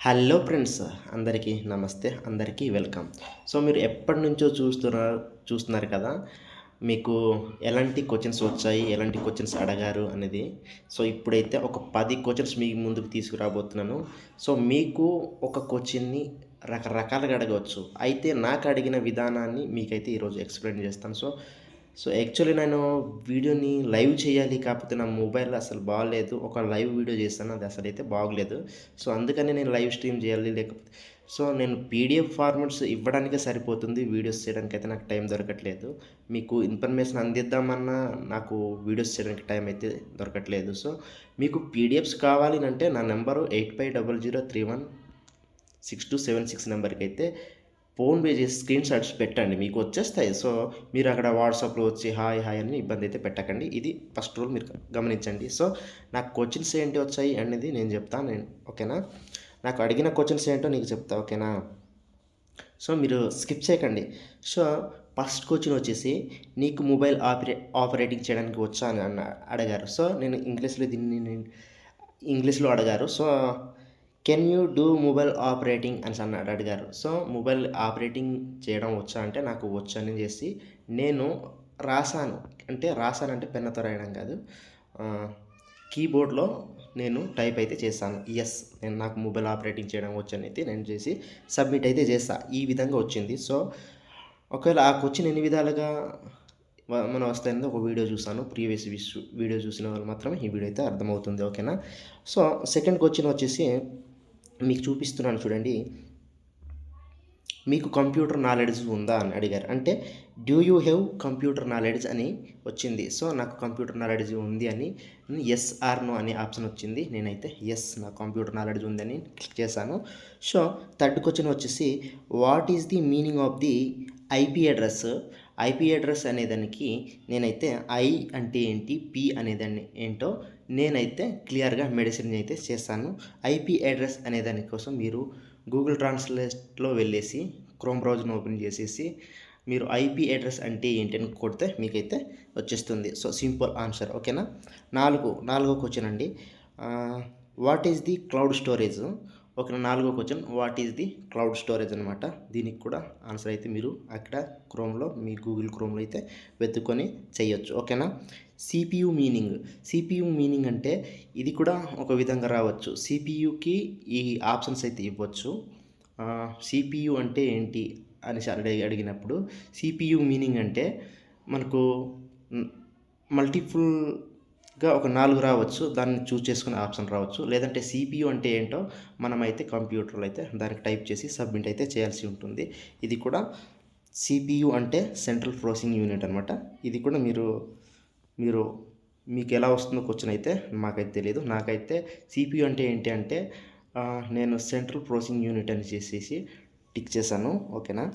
Hello friends, అందరికీ నమస్తే, అందరికీ వెల్కమ్. సో మీరు ఎప్పటినుంచో చూస్తున్నారు కదా, మీకు ఎలాంటి క్వశ్చన్స్ వచ్చాయి, ఎలాంటి క్వశ్చన్స్ అడిగారు అనేది. సో ఇప్పుడైతే ఒక 10 క్వశ్చన్స్ మీ ముందుకు తీసుకురాబోతున్నాను. సో మీకు ఒక క్వశ్చన్ని రకరకాలుగా అడగవచ్చు. అయితే నాకు అడిగిన విధానాన్ని మీకైతే ఈరోజు ఎక్స్‌ప్లెయిన్ చేస్తాను. సో యాక్చువల్లీ నేను వీడియోని లైవ్ చేయాలి, కాకపోతే నా మొబైల్ అసలు బాలేదు. ఒక లైవ్ వీడియో చేశాను, అది అసలైతే బాగలేదు. సో అందుకని నేను లైవ్ స్ట్రీమ్ చేయాలి, లేకపోతే సో నేను పీడిఎఫ్ ఫార్మాట్స్ ఇవ్వడానికే సరిపోతుంది, వీడియోస్ చేయడానికైతే నాకు టైం దొరకట్లేదు. మీకు ఇన్ఫర్మేషన్ అందిద్దామన్నా నాకు వీడియోస్ చేయడానికి టైం అయితే దొరకట్లేదు. సో మీకు పీడిఎఫ్స్ కావాలి అంటే నా నెంబరు 8500316276 నెంబర్కి అయితే ఫోన్‌పే చేసి స్క్రీన్ షాట్స్ పెట్టండి, మీకు వచ్చేస్తాయి. సో మీరు అక్కడ వాట్సాప్‌లో వచ్చి హాయ్ హాయ్ అని ఇబ్బంది అయితే పెట్టకండి. ఇది ఫస్ట్ రూల్ మీరు గమనించండి. సో నాకు క్వశ్చన్స్ ఏంటి వచ్చాయి అనేది నేను చెప్తాను, ఓకేనా. నాకు అడిగిన క్వశ్చన్స్ ఏంటో నీకు చెప్తా, ఓకేనా. సో మీరు స్కిప్ చేయకండి. సో ఫస్ట్ క్వశ్చన్ వచ్చేసి, నీకు మొబైల్ ఆపరేటింగ్ చేయడానికి వచ్చా అని అడిగారు. సో నేను ఇంగ్లీష్లో అడిగారు. So can you do mobile operating అని అడిగారు. సో మొబైల్ ఆపరేటింగ్ చేయడం వచ్చా అంటే నాకు వచ్చని చేసి నేను రాసాను. రాసానంటే పెన్నుతో రాయడం కాదు, కీబోర్డ్లో నేను టైప్ అయితే చేశాను. నాకు మొబైల్ ఆపరేటింగ్ చేయడం వచ్చని అయితే నేను చేసి సబ్మిట్ అయితే చేస్తా. ఈ విధంగా వచ్చింది. సో ఒకవేళ ఆ క్వశ్చన్ ఎన్ని విధాలుగా మనం వస్తాయనేది ఒక వీడియో చూసాను. ప్రీవియస్ వీడియో చూసిన వాళ్ళు మాత్రమే ఈ వీడియో అయితే అర్థమవుతుంది, ఓకేనా. సో సెకండ్ క్వశ్చన్ వచ్చేసి మీకు చూపిస్తున్నాను చూడండి. మీకు కంప్యూటర్ నాలెడ్జ్ ఉందా అని అడిగారు. అంటే do you have computer knowledge అని వచ్చింది. సో నాకు కంప్యూటర్ నాలెడ్జ్ ఉంది అని ఎస్ ఆర్ నో అనే ఆప్షన్ వచ్చింది. నేనైతే ఎస్, నాకు కంప్యూటర్ నాలెడ్జ్ ఉందని క్లిక్ చేశాను. సో థర్డ్ క్వశ్చన్ వచ్చేసి, what is the meaning of the IP address. IP address అనేదానికి నేనైతే ఐ అంటే ఏంటి, పి అనేదాన్ని ఏంటో నేనైతే క్లియర్గా మెడిసిన్ అయితే చేస్తాను. ఐపీ అడ్రస్ అనే దానికోసం మీరు గూగుల్ ట్రాన్స్లేట్లో వెళ్ళేసి క్రోమ్ బ్రౌజర్ని ఓపెన్ చేసేసి మీరు ఐపీ అడ్రస్ అంటే ఏంటి అని కొడితే మీకైతే వచ్చేస్తుంది. సో సింపుల్ ఆన్సర్, ఓకేనా. నాలుగో క్వశ్చన్ అండి, what is the cloud storage. Okay, నాలుగో question what is the cloud storage అనమాట. దీనికి కూడా ఆన్సర్ అయితే మీరు అక్కడ క్రోమ్లో, మీ గూగుల్ క్రోమ్లో అయితే వెతుక్కొని చేయొచ్చు, ఓకేనా. సిపియు మీనింగ్ అంటే ఇది కూడా ఒక విధంగా రావచ్చు. సిపియుకి ఈ ఆప్షన్స్ అయితే ఇవ్వచ్చు. సిపియు అంటే ఏంటి అని అడిగినప్పుడు సిపియు మీనింగ్ అంటే మనకు మల్టిపుల్గా ఒక 4 రావచ్చు, దాన్ని చూస్ చేసుకునే ఆప్షన్ రావచ్చు. లేదంటే సిపియు అంటే ఏంటో మనమైతే కంప్యూటర్లో అయితే దానికి టైప్ చేసి సబ్మిట్ అయితే చేయాల్సి ఉంటుంది. ఇది కూడా సిపియు అంటే సెంట్రల్ ప్రాసెసింగ్ యూనిట్ అనమాట. ఇది కూడా మీరు మీకు ఎలా వస్తుందో క్వశ్చన్ అయితే మాకైతే తెలియదు. నాకైతే సిపియు అంటే ఏంటి అంటే నేను సెంట్రల్ ప్రాసెసింగ్ యూనిట్ అని చేసేసి టిక్ చేశాను, ఓకేనా.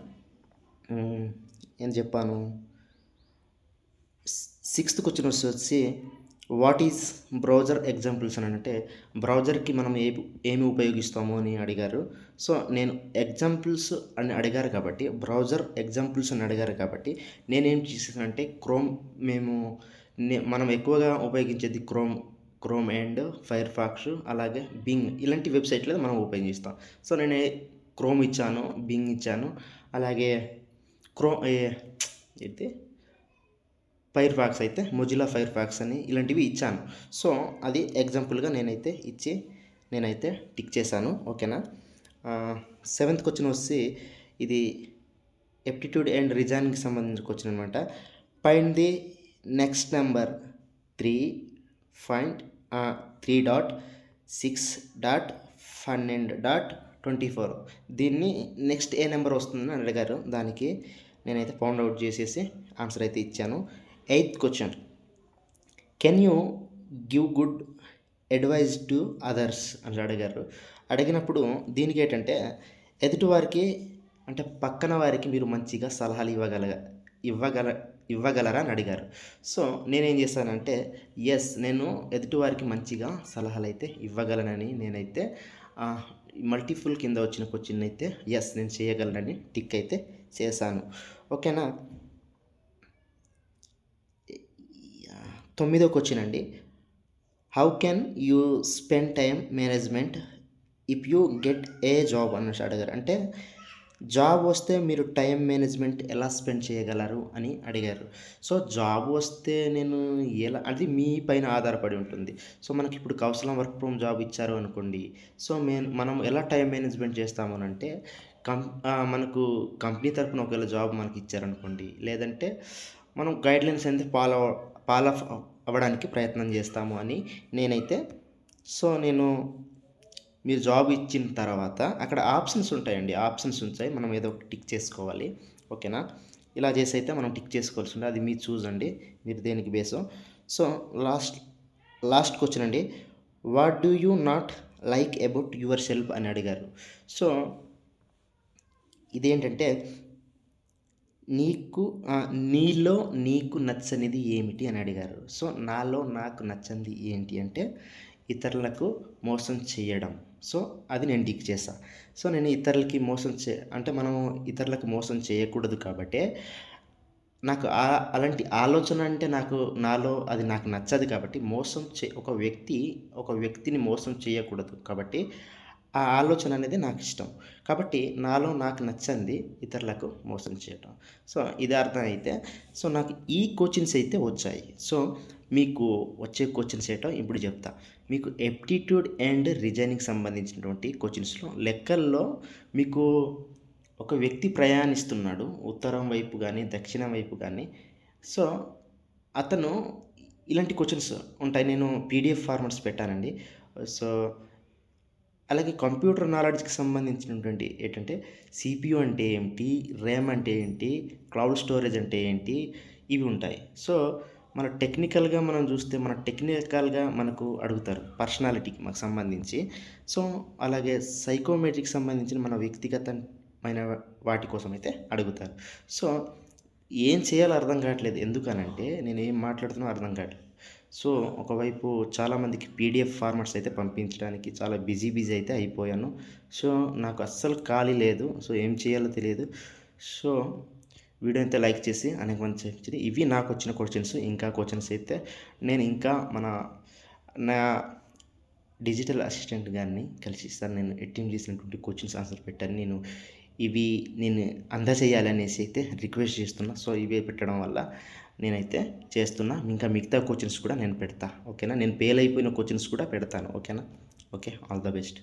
ఏం చెప్పాను. సిక్స్త్ క్వశ్చన్ వచ్చి వాట్ ఈజ్ బ్రౌజర్ ఎగ్జాంపుల్స్ అని అంటే బ్రౌజర్కి మనం ఏమి ఉపయోగిస్తాము అని అడిగారు. సో నేను ఎగ్జాంపుల్స్ అని అడిగారు కాబట్టి, బ్రౌజర్ ఎగ్జాంపుల్స్ అని అడిగారు కాబట్టి నేనేం చేసానంటే మనం ఎక్కువగా ఉపయోగించేది క్రోమ్ అండ్ ఫైర్ ఫాక్స్, అలాగే బింగ్, ఇలాంటి వెబ్సైట్లో మనం ఉపయోగిస్తాం. సో నేను క్రోమ్ ఇచ్చాను, బింగ్ ఇచ్చాను, అలాగే అయితే ఫైర్ ఫాక్స్ అయితే మొజిల్లా ఫైర్ ఫాక్స్ అని ఇలాంటివి ఇచ్చాను. సో అది ఎగ్జాంపుల్గా నేనైతే టిక్ చేశాను, ఓకేనా. సెవెంత్ క్వశ్చన్ వచ్చి ఇది ఎప్టిట్యూడ్ అండ్ రీజనింగ్కి సంబంధించిన క్వశ్చన్ అనమాట. Find the next number 3.6.12.24. దీన్ని నెక్స్ట్ ఏ నెంబర్ వస్తుందని అడిగారు. దానికి నేనైతే ఫౌండ్ అవుట్ చేసేసి ఆన్సర్ అయితే ఇచ్చాను. Eighth question, can you give good advise to others అని అడిగారు. అడిగినప్పుడు దీనికి ఏంటంటే ఎదుటివారికి అంటే పక్కన వారికి మీరు మంచిగా సలహాలు ఇవ్వగలరా అని అడిగారు. సో నేనేం చేశానంటే నేను ఎదుటివారికి మంచిగా సలహాలు అయితే ఇవ్వగలనని నేనైతే మల్టిపుల్ కింద వచ్చిన క్వశ్చన్ అయితే నేను చేయగలనని టిక్ అయితే చేశాను, ఓకేనా. 9వ క్వశ్చన్ అండి, how can you spend time management if you get a job అనేసి అడిగారు. అంటే జాబ్ వస్తే మీరు టైం మేనేజ్మెంట్ ఎలా స్పెండ్ చేయగలరు అని అడిగారు. సో, జాబ్ వస్తే నేను ఎలా అది మీ పైన ఆధారపడి ఉంటుంది. సో, మనకిప్పుడు కౌశలం వర్క్ ఫ్రమ్ జాబ్ ఇచ్చారు అనుకోండి. సో, మనం ఎలా టైం మేనేజ్మెంట్ చేస్తాము అనంటే మనకు కంపెనీ తరపున ఒకవేళ జాబ్ మనకిచ్చారనుకోండి. లేదంటే మనం గైడ్‌లైన్స్ అనేది ఫాలో అవ్వడానికి ప్రయత్నం చేస్తాము అని నేనైతే నేను మీరు జాబ్ ఇచ్చిన తర్వాత అక్కడ ఆప్షన్స్ ఉంటాయండి. ఆప్షన్స్ ఉంటాయి. మనం ఏదో ఒకటి టిక్ చేసుకోవాలి. ఓకేనా? ఇలా చేసైతే మనం టిక్ చేసుకోవాల్సి ఉంటుంది. అది మీ చూజ్ అండి. మీరు దేనికి బేసో. సో, లాస్ట్ క్వెషన్ అండి. What do you not like about your self అని అడిగారు. సో, ఇదేంటంటే నీకు నీలో నీకు నచ్చనిది ఏమిటి అని అడిగారు. సో, నాలో నాకు నచ్చనిది ఏంటి అంటే ఇతరులకు మోసం చేయడం. సో, అది నేను టిక్ చేశా. సో, నేను ఇతరులకి అంటే మనము ఇతరులకు మోసం చేయకూడదు కాబట్టే నాకు అలాంటి ఆలోచన అంటే నాలో అది నాకు నచ్చదు కాబట్టి ఒక వ్యక్తిని మోసం చేయకూడదు కాబట్టి ఆ ఆలోచన అనేది నాకిష్టం. కాబట్టి నాలో నాకు నచ్చనిది ఇతరులకు మోసం చేయటం. సో, ఇది అర్థమైతే నాకు ఈ కోచింగ్స్ అయితే వచ్చాయి. సో, మీకు వచ్చే కోచింగ్స్ ఏంటో ఇప్పుడు చెప్తా. మీకు ఎప్టిట్యూడ్ అండ్ రీజనింగ్‌కి సంబంధించినటువంటి కోచింగ్స్‌లో లెక్కల్లో మీకు ఒక వ్యక్తి ప్రయాణిస్తున్నాడు. ఉత్తరం వైపు గాని, దక్షిణం వైపు గాని. సో, అతను ఇలాంటి క్వెషన్స్ ఉంటాయి. నేను పీడీఎఫ్ ఫార్మాట్స్ పెట్టానండి. సో, అలాగే కంప్యూటర్ నాలెడ్జ్‌కి సంబంధించినటువంటి ఏంటంటే సీపీయూ అంటే ఏంటి? ర్యామ్ అంటే ఏంటి? క్లౌడ్ స్టోరేజ్ అంటే ఏంటి? ఇవి ఉంటాయి. సో, మన టెక్నికల్‌గా మనకు అడుగుతారు. పర్సనాలిటీకి మాకు సంబంధించి. సో, అలాగే సైకోమెట్రీకి సంబంధించిన మన వ్యక్తిగతమైన వాటి కోసమైతే అడుగుతారు. సో, ఏం చేయాలో అర్థం కావట్లేదు. ఎందుకనంటే నేనేం మాట్లాడుతున్నానో అర్థం కావట్లేదు. సో, ఒకవైపు చాలామందికి పీడీఎఫ్ ఫార్మాట్స్ అయితే పంపించడానికి చాలా బిజీ అయితే అయిపోయాను. సో, నాకు అస్సలు ఖాళీ లేదు. సో, ఏం చేయాలో తెలియదు. సో, వీడియో అయితే లైక్ చేసి అనేక మంది చెప్పింది. ఇవి నాకొచ్చిన క్వెషన్స్. ఇంకా క్వెషన్స్ అయితే నేను ఇంకా నా డిజిటల్ అసిస్టెంట్ గారిని కలిసి సార్ నేను అటెంప్ట్ చేసినటువంటి క్వెషన్స్ ఆన్సర్ పెట్టాను. ఇవి నేను అందజేయాలనేసి అయితే రిక్వెస్ట్ చేస్తున్నా. సో, ఇవే పెట్టడం వల్ల నేనైతే చేస్తున్నా. ఇంకా మిగతా కోచింగ్స్ కూడా నేను పెడతా. ఓకేనా? నేను ఫెయిల్ అయిపోయిన కోచింగ్స్ కూడా పెడతాను. ఓకేనా? ఓకే. All the best.